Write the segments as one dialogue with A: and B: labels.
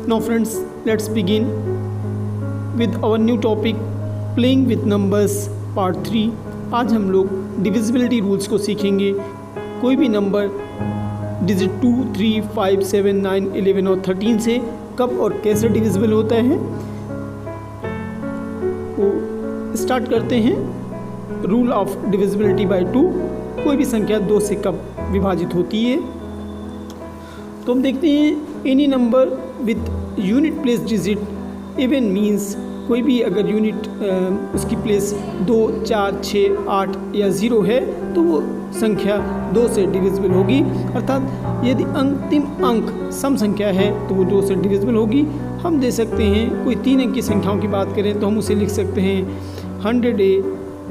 A: Now friends, let's begin with our new topic playing with numbers part 3। आज हम लोग divisibility rules को सीखेंगे। कोई भी नंबर डिजिट 2, 3, 5, 7, 9, 11 और 13 से कब और कैसे डिविजिबल होता है वो स्टार्ट करते हैं। Rule of divisibility bye 2। कोई भी संख्या 2 से कब विभाजित होती है तो हम देखते हैं any number with unit place digit even means कोई भी अगर यूनिट उसकी प्लेस 2, 4, 6, 8 या 0 है तो वो संख्या 2 से डिविजिबल होगी। अर्थात यदि अंतिम अंक सम संख्या है तो वो 2 से डिविजिबल होगी। हम दे सकते हैं कोई 3 अंक की संख्याओं की बात करें तो हम उसे लिख सकते हैं 100A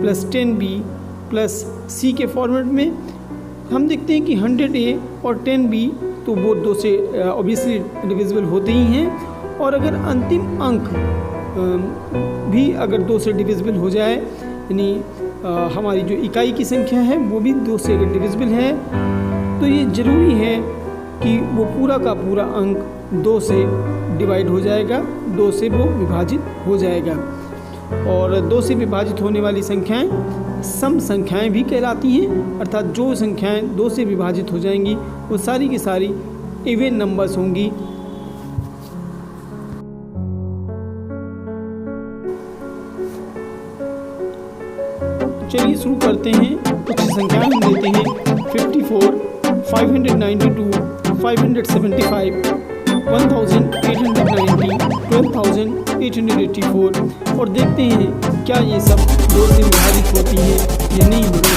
A: + 10B + C के फॉर्मेट में। हम देखते हैं कि 100A और 10B तो वो 2 से ऑब्वियसली डिविजिबल होते ही हैं। और अगर अंतिम अंक भी अगर 2 से डिविजिबल हो जाए यानी हमारी जो इकाई की संख्या है वो भी 2 से अगर डिविजिबल है तो ये ज़रूरी है कि वो पूरा का पूरा अंक 2 से डिवाइड हो जाएगा, 2 से वो विभाजित हो जाएगा। और 2 से विभाजित होने वाली संख्याएं सम संख्याएं भी कहलाती हैं। अर्थात जो संख्याएं 2 से विभाजित हो जाएंगी वो सारी की सारी इवन नंबर्स होंगी। चलिए शुरू करते हैं। कुछ संख्याएं हम देते हैं 54, 592, 575, 1890, 12884 और देखते हैं क्या ये सब 2 से विभाजित होती है या नहीं होती है।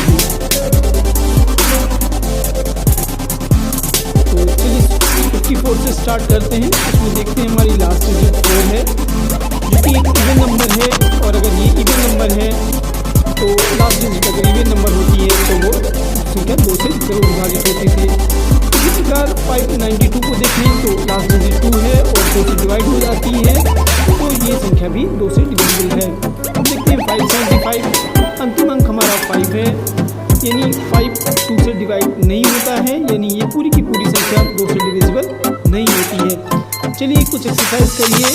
A: तो चलिए 54 से स्टार्ट करते हैं। इसमें देखते हैं हमारी लास्ट डिजिट 4 है जो कि एक इवन नंबर है। और अगर ये इवन नंबर है तो लास्ट डिजिट अगर इवन नंबर होती है तो वो संख्या 2 से जरूर विभाजित होती थी। इसी प्रकार 592 को देखें तो लास्ट डिजिट 2 है और 2 से डिवाइड हो जाती है तो ये संख्या भी 2 से डिविजिबल है। अब देखते हैं 575, अंतिम अंक हमारा 5 है यानी 5 2 से डिवाइड नहीं होता है, यानी ये पूरी की पूरी संख्या 2 से डिविजिबल नहीं होती है। चलिए कुछ एक्सरसाइज करिए।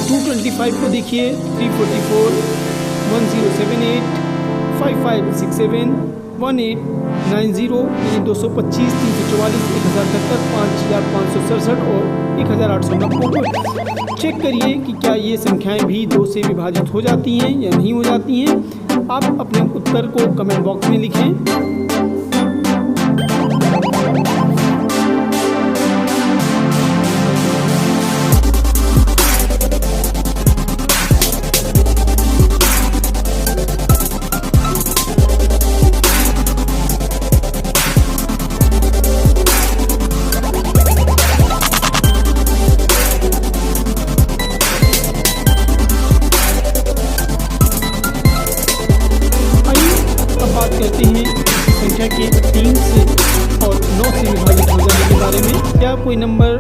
A: 225 को देखिए 344, 1078, 5567, 1890 यानी 225, 344, 1078, 5567 और 1890 चेक करिए कि क्या ये संख्याएं भी 2 से विभाजित हो जाती हैं या नहीं हो जाती हैं। आप अपने उत्तर को कमेंट बॉक्स में लिखें। करते हैं संख्या के 3 से और 9 से विभाजित हो जाने के बारे में। क्या कोई नंबर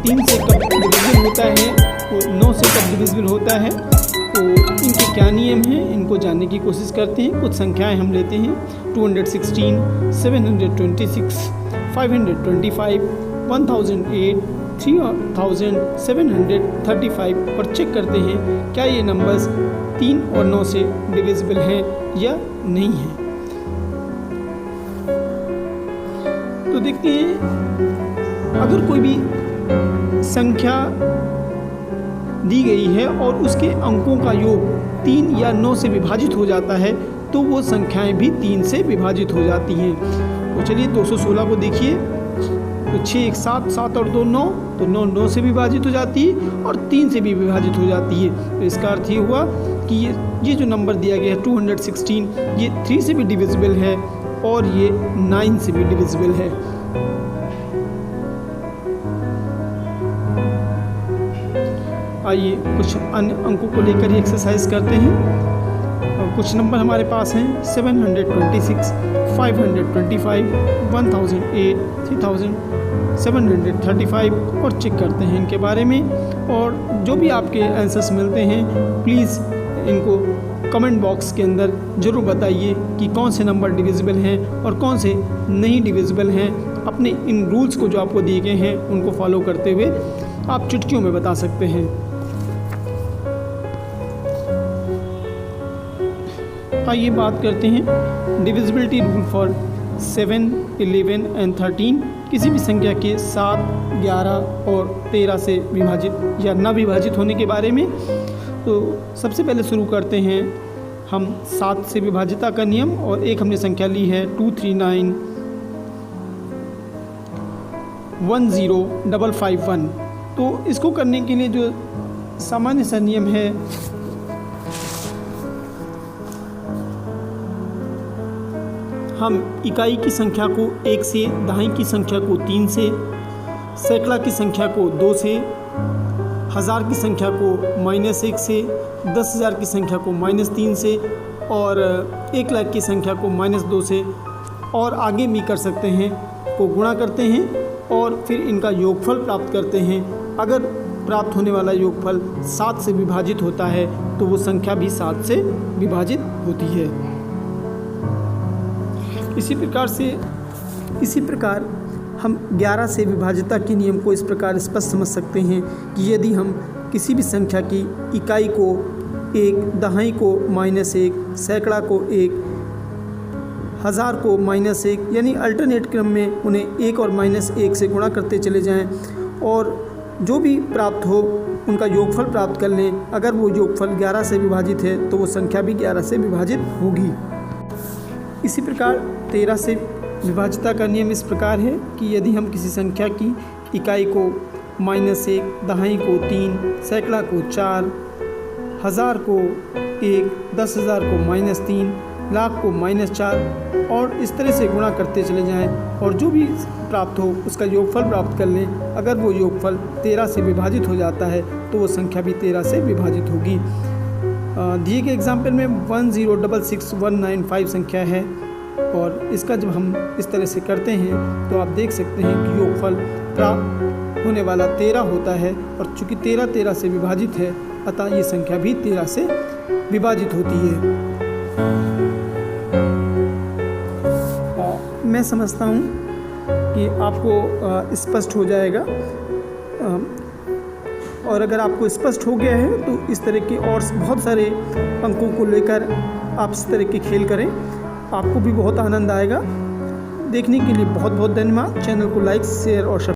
A: 3 से कब डिविजिबल होता है और 9 से कब डिविजिबल होता है तो इनके क्या नियम हैं इनको जानने की कोशिश करते हैं। कुछ संख्याएं हम लेते हैं 216, 726, 525, 1008, 3735 और चेक करते हैं क्या ये नंबर्स 3 और 9 से डिविजिबल हैं या नहीं है। तो देखते हैं अगर कोई भी संख्या दी गई है और उसके अंकों का योग 3 या 9 से विभाजित हो जाता है तो वो संख्याएं भी 3 से विभाजित हो जाती हैं। तो चलिए 216 को देखिए तो 6 1 7, 7 और 2 9 तो 9 9 से विभाजित हो जाती है और 3 से भी विभाजित हो जाती है। तो इसका अर्थ ये हुआ कि ये जो नंबर दिया गया है 216 ये 3 से भी डिविजिबल है और ये 9 से भी डिविजिबल है। आइए कुछ अन्य अंकों को लेकर ही एक्सरसाइज करते हैं। और कुछ नंबर हमारे पास हैं 726, 525, 1008, 3735 और चेक करते हैं इनके बारे में। और जो भी आपके आंसर्स मिलते हैं प्लीज़ इनको कमेंट बॉक्स के अंदर ज़रूर बताइए कि कौन से नंबर डिविजिबल हैं और कौन से नहीं डिविजिबल हैं। अपने इन रूल्स को जो आपको दिए गए हैं उनको फॉलो करते हुए आप चुटकियों में बता सकते हैं। आइए बात करते हैं डिविजिबिलिटी रूल फॉर 7, 11 एंड 13। किसी भी संख्या के 7, 11 और 13 से विभाजित या न विभाजित होने के बारे में। तो सबसे पहले शुरू करते हैं हम 7 से विभाजिता का नियम, और एक हमने संख्या ली है 239105551। तो इसको करने के लिए जो सामान्य सा नियम है, हम इकाई की संख्या को 1 से, दहाई की संख्या को 3 से, सैकड़ा की संख्या को 2 से, हज़ार की संख्या को -1 से, 10,000 की संख्या को -3 से और 1 लाख की संख्या को -2 से और आगे भी कर सकते हैं को गुणा करते हैं और फिर इनका योगफल प्राप्त करते हैं। अगर प्राप्त होने वाला योगफल 7 से विभाजित होता है तो वो संख्या भी 7 से विभाजित होती है। इसी प्रकार हम 11 से विभाजिता के नियम को इस प्रकार स्पष्ट समझ सकते हैं कि यदि हम किसी भी संख्या की इकाई को 1, दहाई को -1, सैकड़ा को 1, हज़ार को -1, यानी अल्टरनेट क्रम में उन्हें 1 और -1 से गुणा करते चले जाएं और जो भी प्राप्त हो उनका योगफल प्राप्त कर लें। अगर वो योगफल 11 से विभाजित है तो वो संख्या भी 11 से विभाजित होगी। इसी प्रकार 13 से विभाजिता का नियम इस प्रकार है कि यदि हम किसी संख्या की इकाई को -1, दहाई को 3, सैकड़ा को 4, हज़ार को 1, 10,000 को -3, लाख को -4 और इस तरह से गुणा करते चले जाएं और जो भी प्राप्त हो उसका योगफल प्राप्त कर लें। अगर वो योगफल 13 से विभाजित हो जाता है तो वो संख्या भी 13 से विभाजित होगी। दिए गए एग्जाम्पल में 1066195 संख्या है और इसका जब हम इस तरह से करते हैं तो आप देख सकते हैं कि योगफल प्राप्त होने वाला 13 होता है और चूँकि 13 13 से विभाजित है अतः ये संख्या भी 13 से विभाजित होती है। मैं समझता हूँ कि आपको स्पष्ट हो जाएगा, और अगर आपको स्पष्ट हो गया है तो इस तरह के और बहुत सारे अंकों को लेकर आप इस तरह के खेल करें, आपको भी बहुत आनंद आएगा। देखने के लिए बहुत बहुत धन्यवाद। चैनल को लाइक, शेयर और